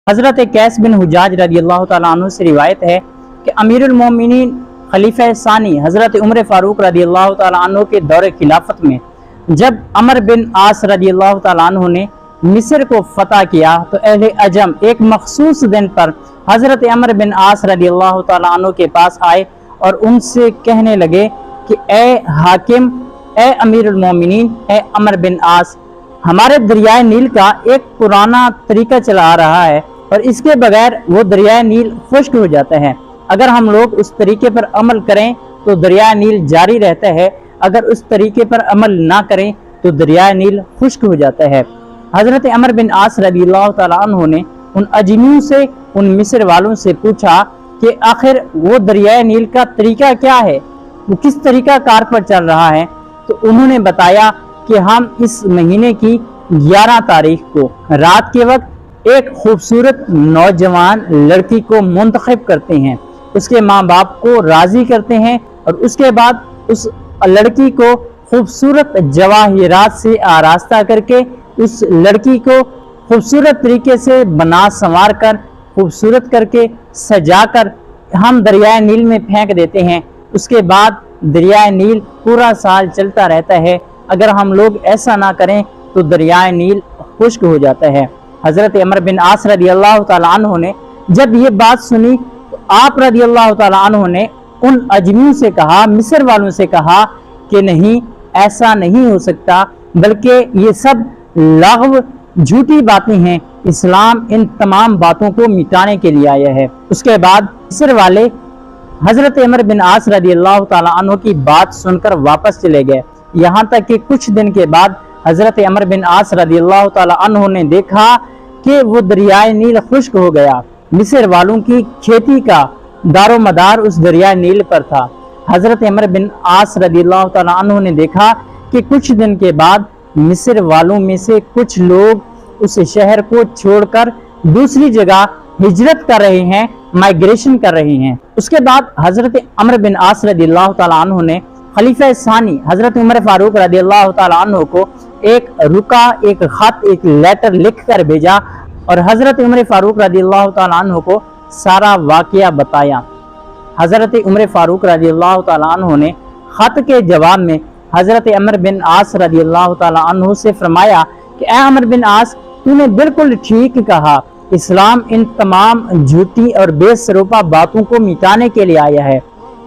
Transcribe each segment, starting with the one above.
हज़रत कैस बिन हुजाज रज़ी अल्लाह तआला अन्हु से रिवायत है कि अमीरुल मोमिनीन खलीफा सानी हज़रत उमर फ़ारूक रज़ी अल्लाह तआला अन्हु के दौरे खिलाफत में जब अमर बिन आस रज़ी अल्लाह तआला अन्हु ने मिस्र को फतह किया तो अहले अजम एक मखसूस दिन पर हज़रत अमर बिन आस रज़ी अल्लाह तआला अन्हु के पास आए और उनसे कहने लगे कि ए हाकिम, ए अमीरुल मोमिनीन, ए अमर बिन आस, हमारे दरियाए नील का एक पुराना तरीका चला आ रहा है और इसके बगैर वो दरियाए नील खुश्क हो जाता है। अगर हम लोग उस तरीके पर अमल करें तो दरियाए नील जारी रहता है, अगर उस तरीके पर अमल ना करें तो दरियाए नील खुश्क हो जाता है। हज़रत अमर बिन आस रज़ियल्लाहु ताला अन्हु ने उन अजमियों से, उन मिस्र वालों से पूछा कि आखिर वो दरियाए नील का तरीका क्या है, वो किस तरीका कार पर चल रहा है। तो उन्होंने बताया कि हम इस महीने की 11 तारीख को रात के वक्त एक खूबसूरत नौजवान लड़की को मुंतखब करते हैं, उसके माँ बाप को राजी करते हैं और उसके बाद उस लड़की को खूबसूरत जवाहिरात से आरास्ता करके उस लड़की को खूबसूरत तरीके से बना संवार कर, खूबसूरत करके सजा कर हम दरियाए नील में फेंक देते हैं। उसके बाद दरियाए नील पूरा साल चलता रहता है। अगर हम लोग ऐसा ना करें तो दरियाए नील खुश्क हो जाता है। हज़रत अमर बिन आस रज़ियल्लाहु ताला अन्हु ने जब ये बात सुनी तो आप रज़ियल्लाहु ताला अन्हु ने उन अजमियों से कहा, मिस्र वालों से कहा कि नहीं, ऐसा नहीं हो सकता, बल्कि ये सब लग़व झूठी बातें हैं। इस्लाम इन तमाम बातों को मिटाने के लिए आया है। उसके बाद मिस्र वाले हज़रत अमर बिन आस रज़ियल्लाहु ताला अन्हु की बात सुनकर वापस चले गए। यहाँ तक कि कुछ दिन के बाद हज़रत अमर बिन आस रज़ियल्लाहु ताला अन्हु ने देखा कि वो दरियाए नील खुश्क हो गया। मिस्र वालों की खेती का दारो मदार उस दरियाए नील पर था। हज़रत अमर बिन आस रज़ियल्लाहु ताला अन्हु ने देखा कि कुछ दिन के बाद मिस्र वालों में से कुछ लोग उस शहर को छोड़कर दूसरी जगह हिजरत कर रहे हैं, माइग्रेशन कर रहे हैं। उसके बाद हज़रत अमर बिन आस रज़ियल्लाहु ताला अन्हु ने खलीफा सानी हज़रत उमर फ़ारूक रज़ियल्लाहु ताला अन्हु को एक रुका, एक खत, एक लेटर लिख कर भेजा और हज़रत उमर फ़ारूक रज़ियल्लाहु ताला अन्हु को सारा वाक़या बताया। हज़रत उमर फ़ारूक रज़ियल्लाहु ताला अन्हु ने खत के जवाब में हज़रत अमर बिन आस रज़ियल्लाहु ताला अन्हु से फरमाया कि ए अमर बिन आस, तूने बिल्कुल ठीक कहा, इस्लाम इन तमाम झूठी और बेसरोपा बातों को मिटाने के लिए आया है।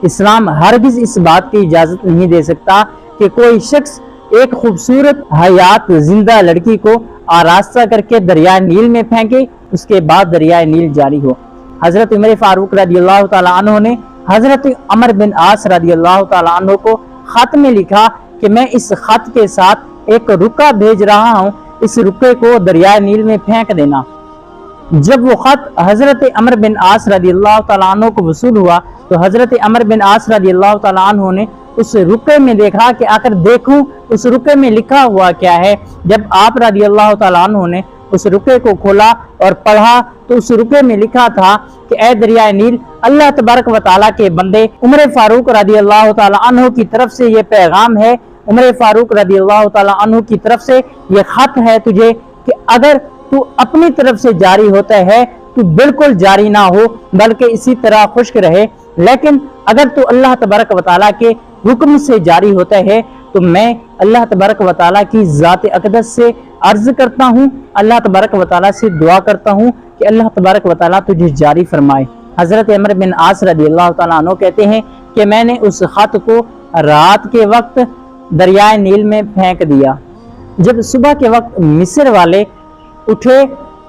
इस्लाम हरगिज़ इस बात की इजाज़त नहीं दे सकता कि कोई शख्स एक खूबसूरत हयात जिंदा लड़की को आरास्ता करके दरियाए नील में फेंके, उसके बाद दरियाए नील जारी हो। हज़रत उमर फ़ारूक रज़ियल्लाहु ताला अन्हु ने हज़रत अमर बिन आस रज़ियल्लाहु ताला अन्हु को खत में लिखा कि मैं इस खत के साथ एक रुका भेज रहा हूँ, इस रुके को दरियाए नील में फेंक देना। जब वो खत हज़रत अमर बिन आस रज़ियल्लाहु ताला अन्हु को वसूल हुआ तो हज़रत अमर बिन आस रज़ियल्लाहु ताला अन्हु ने उस रुके में देखा कि आकर देखूं उस रुके में लिखा हुआ क्या है। जब आप रज़ियल्लाहु ताला अन्हु ने उस रुके को खोला और पढ़ा तो उस रुके में लिखा था कि ए दरियाए नील, अल्लाह तबारक व तआला के बंदे उमर फ़ारूक रज़ियल्लाहु ताला अन्हु की तरफ से ये पैगाम है, उमर फ़ारूक रज़ियल्लाहु ताला अन्हु की तरफ से ये खत है तुझे कि अगर तू अपनी तरफ से जारी होता है तो बिल्कुल जारी ना हो, बल्कि इसी तरह खुश्क रहे, लेकिन अगर तू अल्लाह तबारक व तआला के हुक्म से जारी होता है तो मैं अल्लाह तबारक व तआला की ज़ात अक़दस से अर्ज करता हूँ, अल्लाह तबारक व तआला से दुआ करता हूँ कि अल्लाह तबारक व तआला तुझे जारी फरमाए। हज़रत अमर बिन आस रज़ियल्लाहु ताला अन्हु कहते हैं कि मैंने उस खत को रात के वक्त दरियाए नील में फेंक दिया। जब सुबह के वक्त मिस्र वाले उठे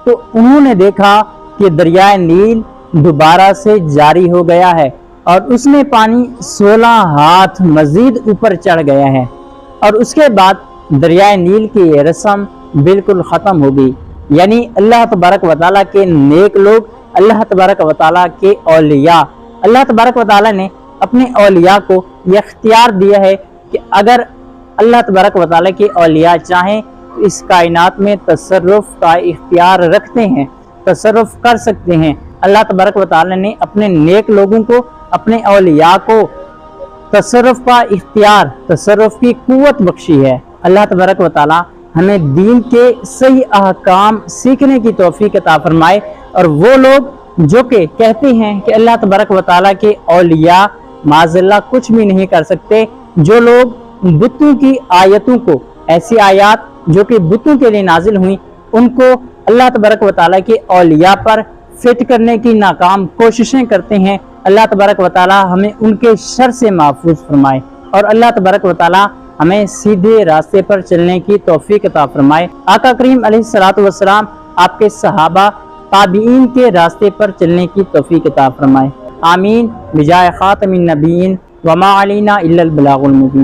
तो उन्होंने देखा कि दरियाए नील दोबारा से जारी हो गया है और उसमें पानी 16 हाथ मजीद ऊपर चढ़ गया है और उसके बाद दरियाए नील की ये रस्म बिल्कुल ख़त्म हो गई। यानी अल्लाह तबारक व तआला के नेक लोग, अल्लाह तबारक व तआला के औलिया, अल्लाह तबारक व तआला ने अपने औलिया को यह इख्तियार दिया है कि अगर अल्लाह तबारक व तआला के औलिया चाहें तो इस कायनात में तसर्रुफ का इख्तियार रखते हैं, तसर्रुफ कर सकते हैं। अल्लाह तबारक व तआला ने अपने नेक लोगों को, अपने औलिया को तसर्रुफ का इख्तियार, तसर्रुफ की कुव्वत बख्शी है। अल्लाह तबारक व तआला ہمیں دین کے صحیح احکام سیکھنے کی توفیق عطا فرمائے، اور وہ لوگ جو کہ کہتے ہیں کہ اللہ تبارک و تعالیٰ کے اولیاء معاذ اللہ کچھ بھی نہیں کر سکتے، جو لوگ بتوں کی آیتوں کو، ایسی آیات جو کہ بتوں کے لیے نازل ہوئیں، ان کو اللہ تبارک و تعالیٰ کے اولیاء پر فٹ کرنے کی ناکام کوششیں کرتے ہیں، اللہ تبارک و تعالیٰ ہمیں ان کے شر سے محفوظ فرمائے، اور اللہ تبارک و تعالیٰ ہمیں سیدھے راستے پر چلنے کی توفیق عطا فرمائے۔ آقا کریم علیہ الصلوۃ والسلام، آپ کے صحابہ، تابعین کے راستے پر چلنے کی توفیق عطا فرمائے۔ آمین بجائے خاتم النبیین وما علینا الا البلاغ المبین۔